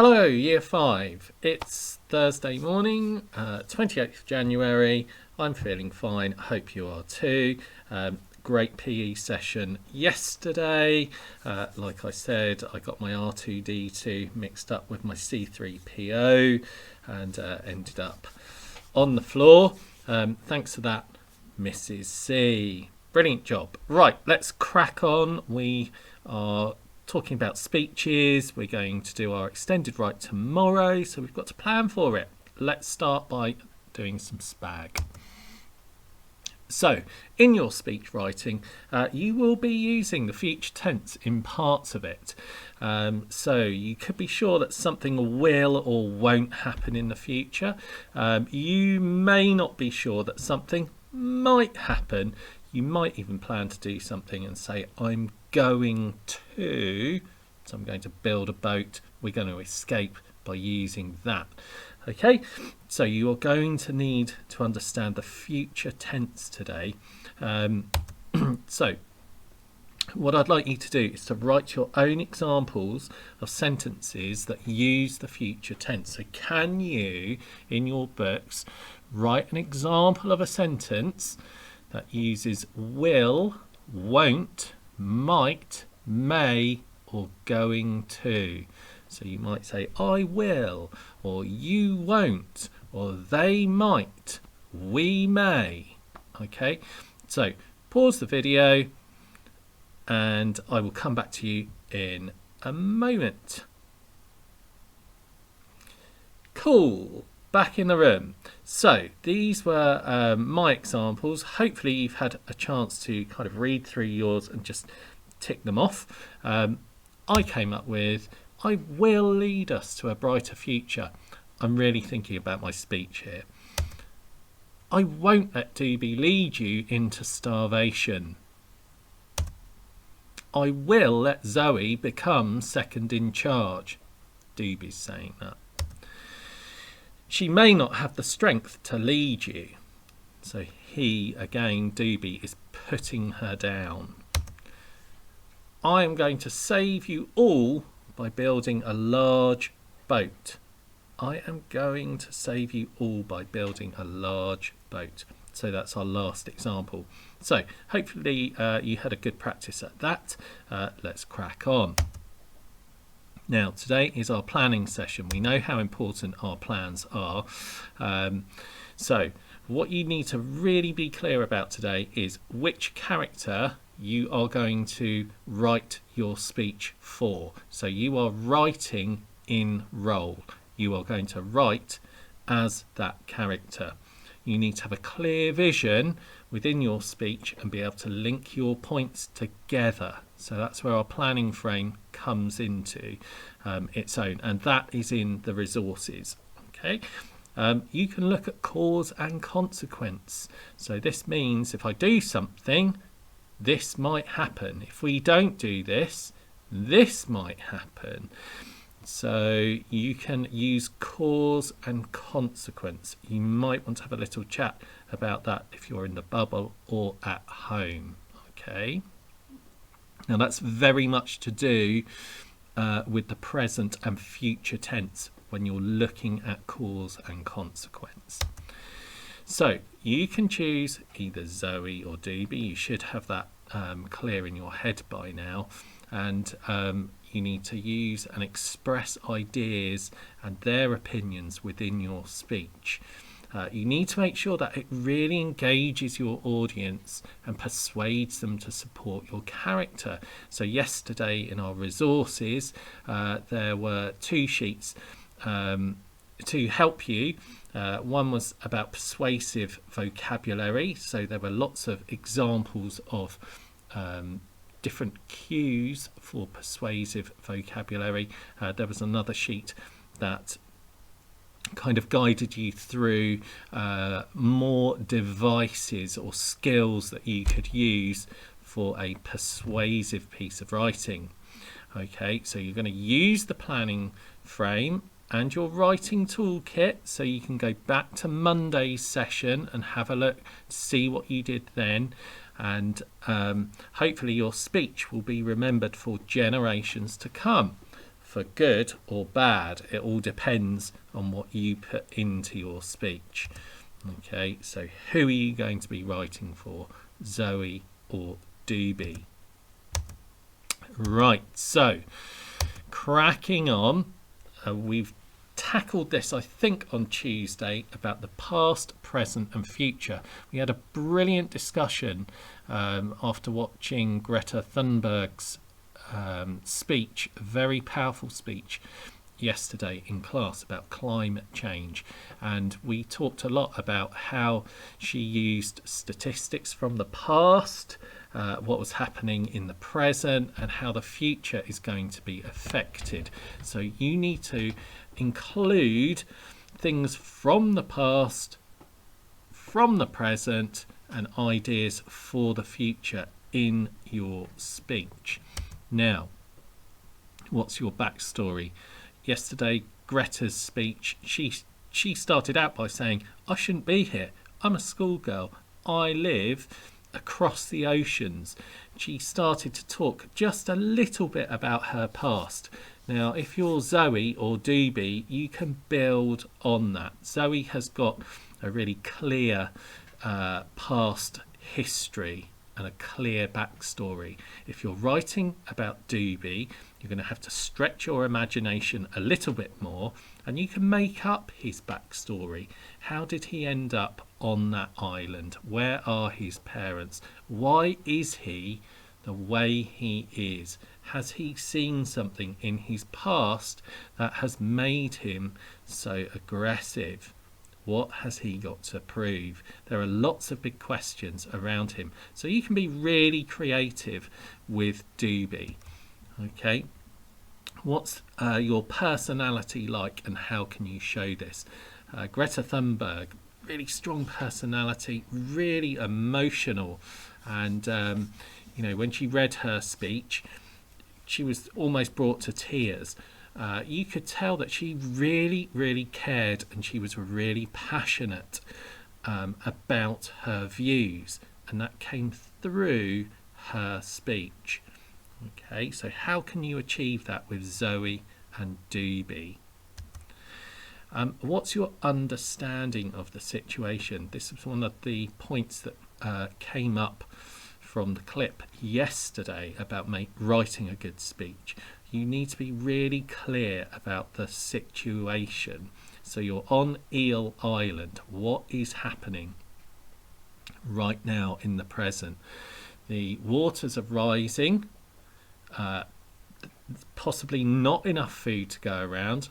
Hello, Year 5. It's Thursday morning, 28th of January. I'm feeling fine. I hope you are too. Great PE session yesterday. Like I said, I got my R2D2 mixed up with my C3PO and ended up on the floor. Thanks for that, Mrs. C. Brilliant job. Right, let's crack on. We are talking about speeches. We're going to do our extended right tomorrow, so we've got to plan for it. Let's start by doing some spag. So, in your speech writing, you will be using the future tense in parts of it. So you could be sure that something will or won't happen in the future. You may not be sure that something might happen. You might even plan to do something and say, I'm going to, so I'm going to build a boat. We're going to escape by using that. Okay, so you are going to need to understand the future tense today. So what I'd like you to do is to write your own examples of sentences that use the future tense. So can you, in your books, write an example of a sentence that uses will, won't, might, may, or going to? So you might say, I will, or you won't, or they might, we may. Okay, so pause the video and I will come back to you in a moment. Cool. Back in the room. So these were my examples. Hopefully you've had a chance to kind of read through yours and just tick them off. I came up with, I will lead us to a brighter future. I'm really thinking about my speech here. I won't let Doobie lead you into starvation. I will let Zoe become second in charge. Doobie's saying that. She may not have the strength to lead you. So he, again, Doobie, is putting her down. I am going to save you all by building a large boat. I am going to save you all by building a large boat. So that's our last example. So hopefully you had a good practice at that. Let's crack on. Now, today is our planning session. We know how important our plans are. So what you need to really be clear about today is which character you are going to write your speech for. So you are writing in role. You are going to write as that character. You need to have a clear vision within your speech and be able to link your points together. So that's where our planning frame comes into its own, and that is in the resources. Okay, you can look at cause and consequence. So this means if I do something, this might happen. If we don't do this, this might happen. So you can use cause and consequence. You might want to have a little chat about that if you're in the bubble or at home. Okay. Now that's very much to do with the present and future tense when you're looking at cause and consequence. So you can choose either Zoe or Doobie. You should have that clear in your head by now. And you need to use and express ideas and their opinions within your speech. You need to make sure that it really engages your audience and persuades them to support your character. So yesterday in our resources, there were two sheets to help you. One was about persuasive vocabulary. So there were lots of examples of different cues for persuasive vocabulary. There was another sheet that kind of guided you through more devices or skills that you could use for a persuasive piece of writing. Okay, so you're going to use the planning frame and your writing toolkit, so you can go back to Monday's session and have a look, see what you did then, and hopefully your speech will be remembered for generations to come. for good or bad. It all depends on what you put into your speech. Okay, so who are you going to be writing for, Zoe or Doobie? Right, so cracking on. We've tackled this, I think, on Tuesday about the past, present and future. We had a brilliant discussion after watching Greta Thunberg's speech, a very powerful speech yesterday in class about climate change, and we talked a lot about how she used statistics from the past, what was happening in the present, and how the future is going to be affected. So you need to include things from the past, from the present, and ideas for the future in your speech. Now, what's your backstory? Yesterday, Greta's speech, she started out by saying, I shouldn't be here. I'm a schoolgirl. I live across the oceans. She started to talk just a little bit about her past. Now, if you're Zoe or Doobie, you can build on that. Zoe has got a really clear past history and a clear backstory. If you're writing about Doobie, you're going to have to stretch your imagination a little bit more, and you can make up his backstory. How did he end up on that island? Where are his parents? Why is he the way he is? Has he seen something in his past that has made him so aggressive? What has he got to prove? There are lots of big questions around him. So you can be really creative with Doobie. Okay, what's your personality like, and how can you show this? Greta Thunberg, really strong personality, really emotional, and you know, when she read her speech, she was almost brought to tears. You could tell that she really cared, and she was really passionate about her views, and that came through her speech. Okay, so how can you achieve that with Zoe and Doobie? What's your understanding of the situation? This was one of the points that came up from the clip yesterday about writing a good speech. You need to be really clear about the situation. So you're on Eel Island. What is happening right now in the present? The waters are rising. Possibly not enough food to go around.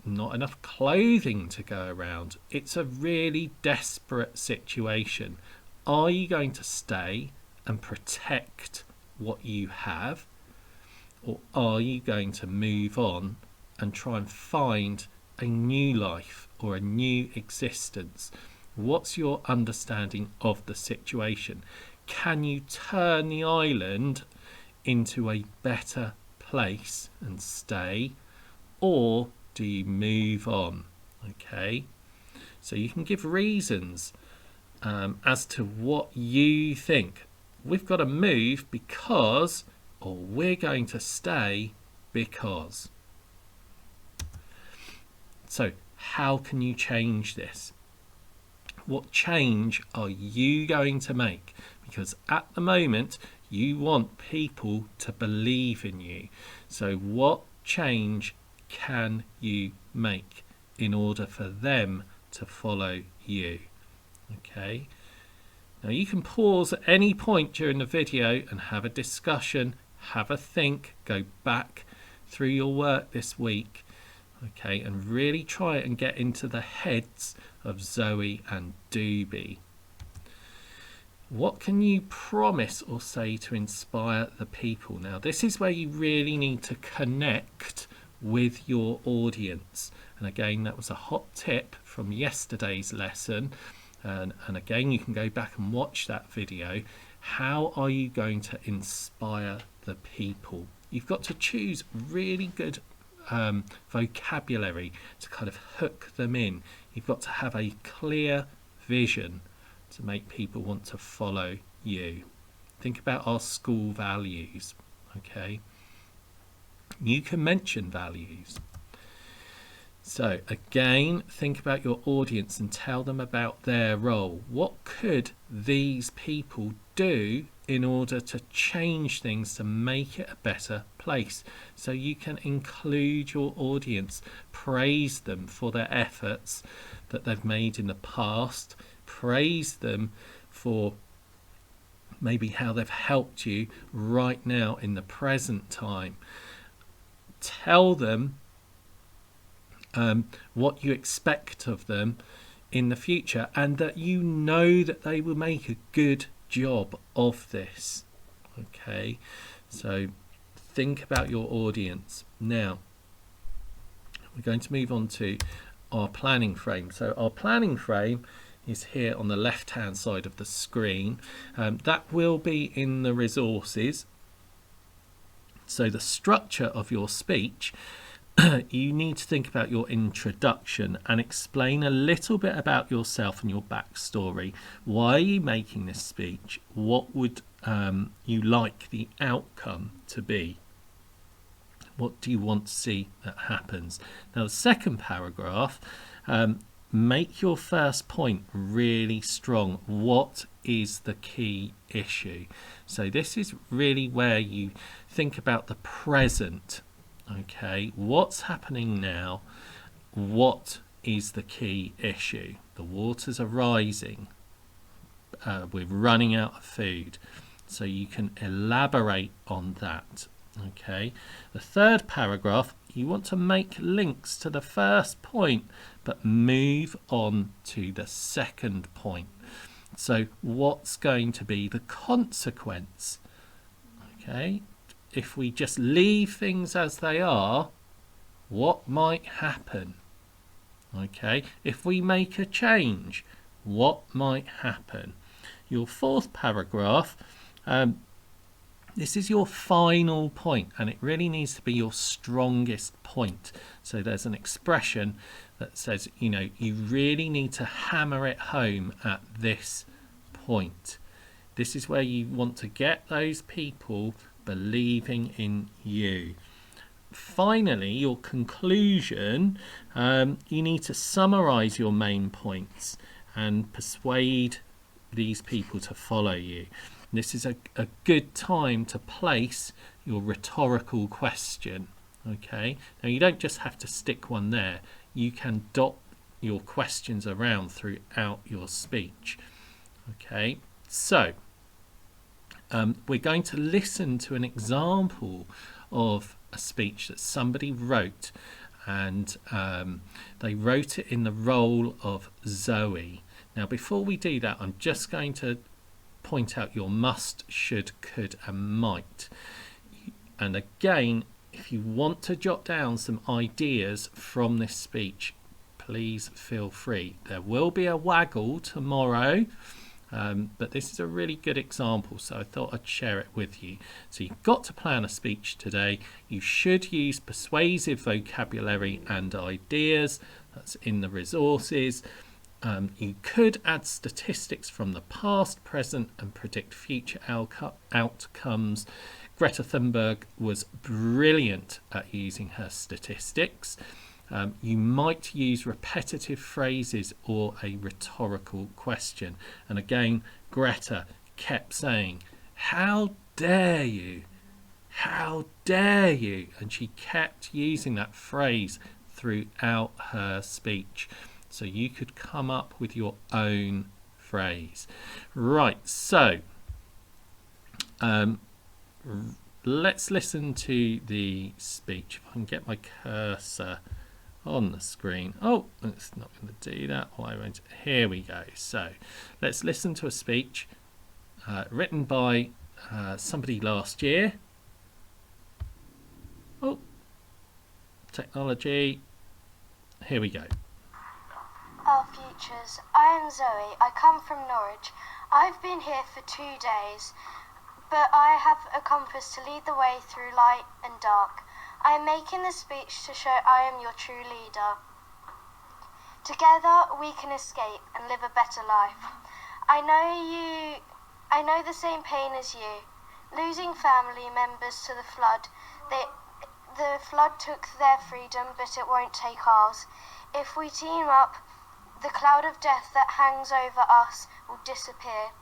Not enough clothing to go around. It's a really desperate situation. Are you going to stay and protect what you have, or are you going to move on and try and find a new life or a new existence? What's your understanding of the situation? Can you turn the island into a better place and stay, or do you move on? Okay, so you can give reasons as to what you think. We've got to move because, or we're going to stay because. So how can you change this? What change are you going to make? Because at the moment you want people to believe in you. So what change can you make in order for them to follow you? Okay, now you can pause at any point during the video and have a discussion, have a think, go back through your work this week, okay, and really try and get into the heads of Zoe and Doobie. What can you promise or say to inspire the people? Now, this is where you really need to connect with your audience. And again, that was a hot tip from yesterday's lesson. And again, you can go back and watch that video. How are you going to inspire the people? You've got to choose really good vocabulary to kind of hook them in. You've got to have a clear vision to make people want to follow you. Think about our school values, okay? You can mention values. So again, think about your audience and tell them about their role. What could these people do in order to change things to make it a better place? So you can include your audience, praise them for their efforts that they've made in the past, praise them for maybe how they've helped you right now in the present time. Tell them what you expect of them in the future, and that you know that they will make a good job of this. Okay, so think about your audience. Now we're going to move on to our planning frame. So our planning frame is here on the left hand side of the screen. That will be in the resources. So the structure of your speech, you need to think about your introduction and explain a little bit about yourself and your backstory. Why are you making this speech? What would you like the outcome to be? What do you want to see that happens? Now, the second paragraph, make your first point really strong. What is the key issue? So this is really where you think about the present. Okay, what's happening now? What is the key issue? The waters are rising. We're running out of food. So you can elaborate on that. Okay, the third paragraph, you want to make links to the first point, but move on to the second point. So what's going to be the consequence? Okay, if we just leave things as they are, what might happen? Okay, if we make a change, what might happen? Your fourth paragraph, this is your final point, and it really needs to be your strongest point. So there's an expression that says, you really need to hammer it home at this point. This is where you want to get those people believing in you. Finally, your conclusion, you need to summarize your main points and persuade these people to follow you. This is a good time to place your rhetorical question. Okay, now you don't just have to stick one there. You can dot your questions around throughout your speech. Okay, so we're going to listen to an example of a speech that somebody wrote, and they wrote it in the role of Zoe. Now, before we do that, I'm just going to point out your must, should, could, and might. And again, if you want to jot down some ideas from this speech, please feel free. There will be a waggle tomorrow. But this is a really good example, so I thought I'd share it with you. So you've got to plan a speech today. You should use persuasive vocabulary and ideas. That's in the resources. You could add statistics from the past, present, and predict future outcomes. Greta Thunberg was brilliant at using her statistics. You might use repetitive phrases or a rhetorical question. And again, Greta kept saying, "How dare you? How dare you?" And she kept using that phrase throughout her speech. So you could come up with your own phrase. Right, so let's listen to the speech. If I can get my cursor on the screen. Oh, it's not going to do that. Why won't it? Here we go. So let's listen to a speech written by somebody last year. Oh, technology. Here we go. Our futures. I am Zoe. I come from Norwich. I've been here for 2 days, but I have a compass to lead the way through light and dark. I am making this speech to show I am your true leader. Together we can escape and live a better life. I know the same pain as you. Losing family members to the flood, The flood took their freedom, but it won't take ours. If we team up, the cloud of death that hangs over us will disappear.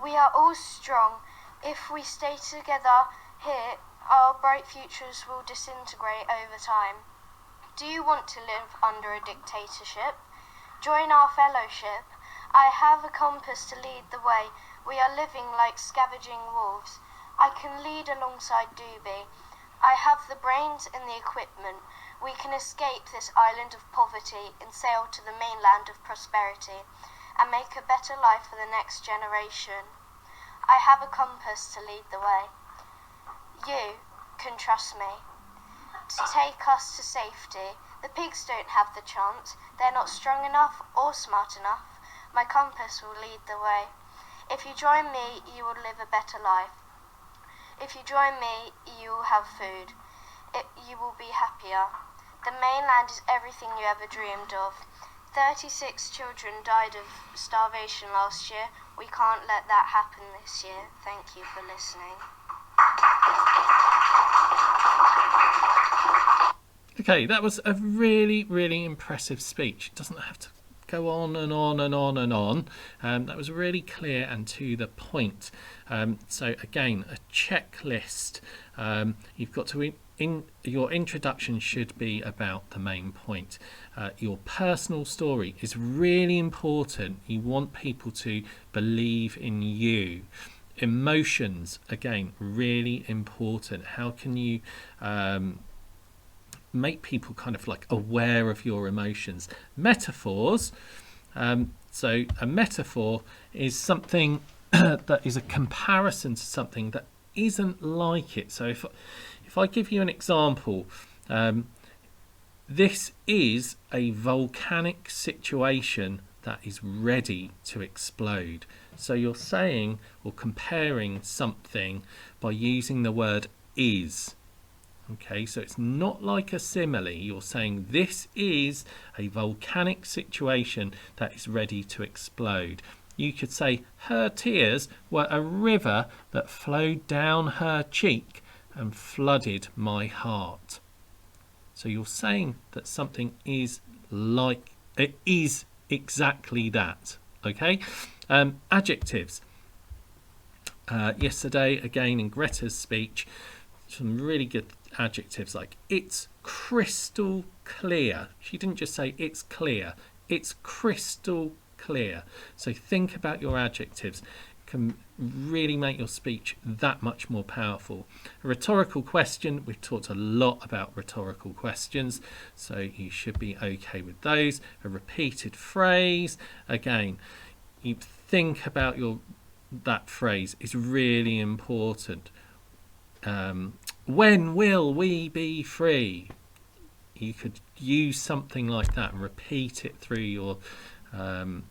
We are all strong. If we stay together here, our bright futures will disintegrate over time. Do you want to live under a dictatorship? Join our fellowship. I have a compass to lead the way. We are living like scavenging wolves. I can lead alongside Doobie. I have the brains and the equipment. We can escape this island of poverty and sail to the mainland of prosperity and make a better life for the next generation. I have a compass to lead the way. You can trust me to take us to safety. The pigs don't have the chance. They're not strong enough or smart enough. My compass will lead the way. If you join me, you will live a better life. If you join me, you will have food. You will be happier. The mainland is everything you ever dreamed of. 36 children died of starvation last year. We can't let that happen this year. Thank you for listening. Okay, that was a really, really impressive speech. It doesn't have to go on and on and on and on. That was really clear and to the point. So again, a checklist. You've got to your introduction should be about the main point. Your personal story is really important. You want people to believe in you. Emotions, again, really important. How can you make people kind of like aware of your emotions? Metaphors. So a metaphor is something that is a comparison to something that isn't like it. So if I give you an example, this is a volcanic situation that is ready to explode. So you're saying or comparing something by using the word is. Okay, so it's not like a simile. You're saying this is a volcanic situation that is ready to explode. You could say her tears were a river that flowed down her cheek and flooded my heart. So you're saying that something is like, it is exactly that. Okay, adjectives. Yesterday, again in Greta's speech, some really good adjectives like it's crystal clear. She didn't just say it's clear, it's crystal clear. So think about your adjectives. Can really make your speech that much more powerful. A rhetorical question, we've talked a lot about rhetorical questions, so you should be okay with those. A repeated phrase, again, you think about that phrase is really important. When will we be free? You could use something like that and repeat it through your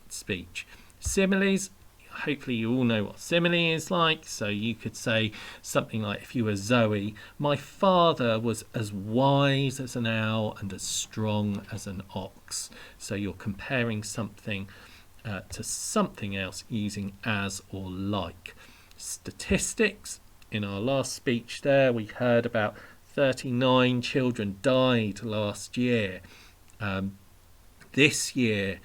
speech. Similes, hopefully you all know what simile is like. So you could say something like, if you were Zoe, my father was as wise as an owl and as strong as an ox. So you're comparing something to something else using as or like. Statistics. In our last speech there, we heard about 39 children died last year. This year,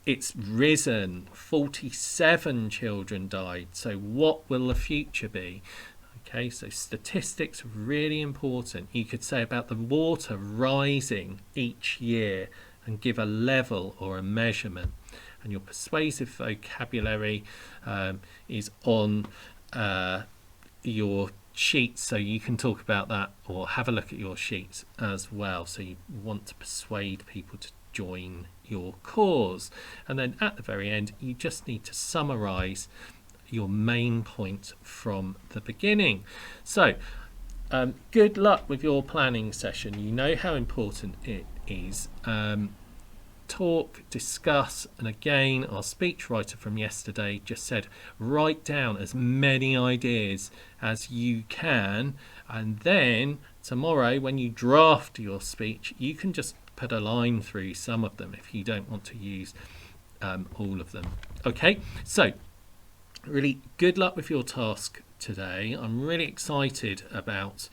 it's risen. 47 children died. So what will the future be? Okay, so statistics are really important. You could say about the water rising each year and give a level or a measurement. And your persuasive vocabulary is on your sheets, so you can talk about that or have a look at your sheets as well. So you want to persuade people to join your cause. And then at the very end, you just need to summarize your main point from the beginning. So good luck with your planning session. You know how important it is. Talk, discuss, and again, our speechwriter from yesterday just said write down as many ideas as you can, and then tomorrow when you draft your speech, you can just put a line through some of them if you don't want to use all of them. Okay, so really good luck with your task today. I'm really excited about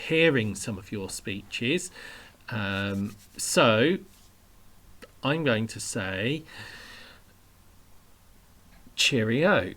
hearing some of your speeches. So I'm going to say cheerio.